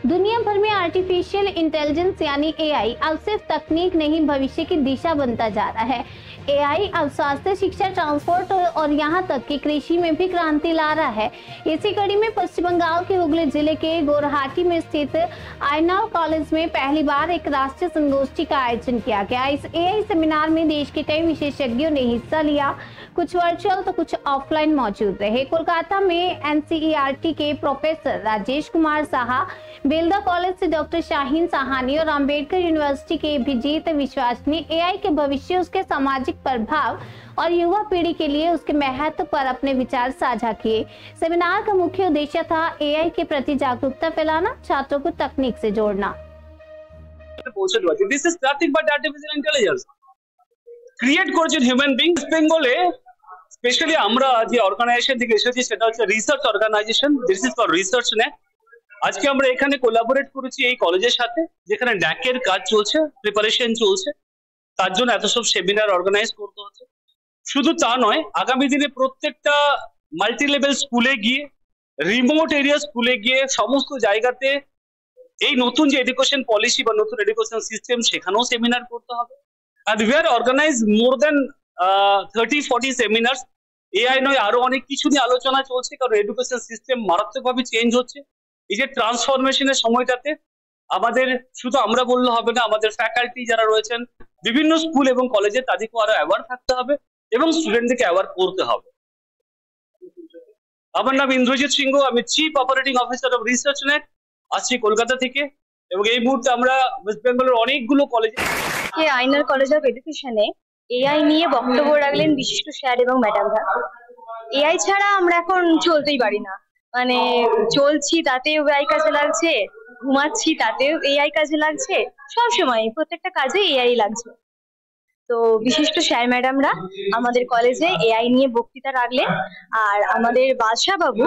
दुनिया भर में आर्टिफिशियल इंटेलिजेंस यानी एआई अब सिर्फ तकनीक नहीं, भविष्य की दिशा बनता जा रहा है। एआई अब स्वास्थ्य, शिक्षा, ट्रांसपोर्ट और यहाँ तक कि कृषि में भी क्रांति ला रहा है। इसी कड़ी में पश्चिम बंगाल के हुगली जिले के गोरहाटी में स्थित आईनाल कॉलेज में पहली बार एक राष्ट्रीय संगोष्ठी का आयोजन किया गया। इस एआई सेमिनार में देश के कई विशेषज्ञों ने हिस्सा लिया। कुछ वर्चुअल तो कुछ ऑफलाइन मौजूद रहे। कोलकाता में एनसीईआरटी के प्रोफेसर राजेश कुमार साहा, बेलदा कॉलेज से डॉक्टर शाहीन साहानी और अंबेडकर यूनिवर्सिटी के अभिजीत विश्वास ने एआई के भविष्य, उसके सामाजिक प्रभाव और युवा पीढ़ी के लिए उसके महत्व पर अपने विचार साझा किए। सेमिनार का मुख्य उद्देश्य था एआई के प्रति जागरूकता फैलाना, छात्रों को तकनीक से जोड़ना। This is nothing but artificial intelligence. Create করছেন হিউম্যান বিং। বেঙ্গলে স্পেশালি আমরা যে অর্গানাইজেশন থেকে এসেছি সেটা হচ্ছে research organization. This is for research net. আজকে আমরা এখানে কোলাবোরেট করেছি এই কলেজের সাথে, যেখানে ড্যাকের কাজ চলছে, প্রিপারেশন চলছে, তার জন্য এত সব সেমিনার অর্গানাইজ করতে হচ্ছে। শুধু তা নয়, আগামী দিনে প্রত্যেকটা মাল্টি লেভেল স্কুলে গিয়ে, রিমোট এরিয়া স্কুলে গিয়ে সমস্ত জায়গাতে এই নতুন যে এডুকেশন পলিসি বা নতুন এডুকেশন সিস্টেম, সেখানেও সেমিনার করতে হবে। And we are organized more than 30-40 seminars. AI নয়, আরো অনেক কিছু নিয়ে আলোচনা চলছে, কারণ এডুকেশন সিস্টেম মারাত্মকভাবে চেঞ্জ হচ্ছে। এই যে ট্রান্সফরমেশনের সময়টাতে আমাদের শুধু আমরা বললে হবে না, আমাদের ফ্যাকাল্টি যারা রয়েছেন বিভিন্ন স্কুল এবং কলেজে, তাদেরকেও আরো অ্যাওয়ার থাকতে হবে এবং স্টুডেন্টদেরকে অ্যাওয়ার করতে হবে। আমার নাম ইন্দ্রজিৎ সিংহ, আমি chief operating officer of research net, আসছি কলকাতা থেকে। এবং এই মুহূর্তে আমরা ওয়েস্ট বেঙ্গলের অনেকগুলো কলেজে আইনাল কলেজ অফ এডুকেশনে এআই নিয়ে বক্তব্য রাখলেন বিশিষ্ট স্যার এবং ম্যাডামরা। এআই ছাড়া আমরা এখন চলতেই পারি না, মানে চলছি তাতেও এআই কাজে লাগছে, ঘুমাচ্ছি তাতেও এআই কাজে লাগছে, সব সময় প্রত্যেকটা কাজে এআই লাগছে। তো বিশিষ্ট স্যার ম্যাডামরা আমাদের কলেজে এআই নিয়ে বক্তৃতা রাখলেন, আর আমাদের বাদশা বাবু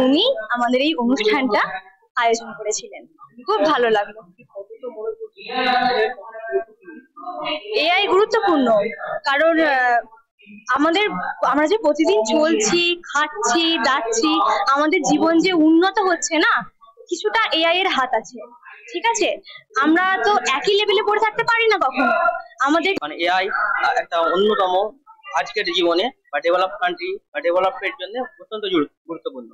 উনি আমাদের এই অনুষ্ঠানটা আয়োজন করেছিলেন। খুব ভালো লাগলো। এআই গুরুত্বপূর্ণ, কারণ আমরা যে প্রতিদিন চলছি, খাচ্ছি, দাচ্ছি, আমাদের জীবন যে উন্নত হচ্ছে না, কিছুটা এআই এর হাত আছে। ঠিক আছে, আমরা তো একই লেভেলে পড়ে থাকতে পারি না কখনো। আমাদের মানে এআই একটা অন্যতম আজকের জীবনে বা ডেভেলপ কান্ট্রি বা ডেভেলপমেন্টের জন্য অত্যন্ত গুরুত্বপূর্ণ।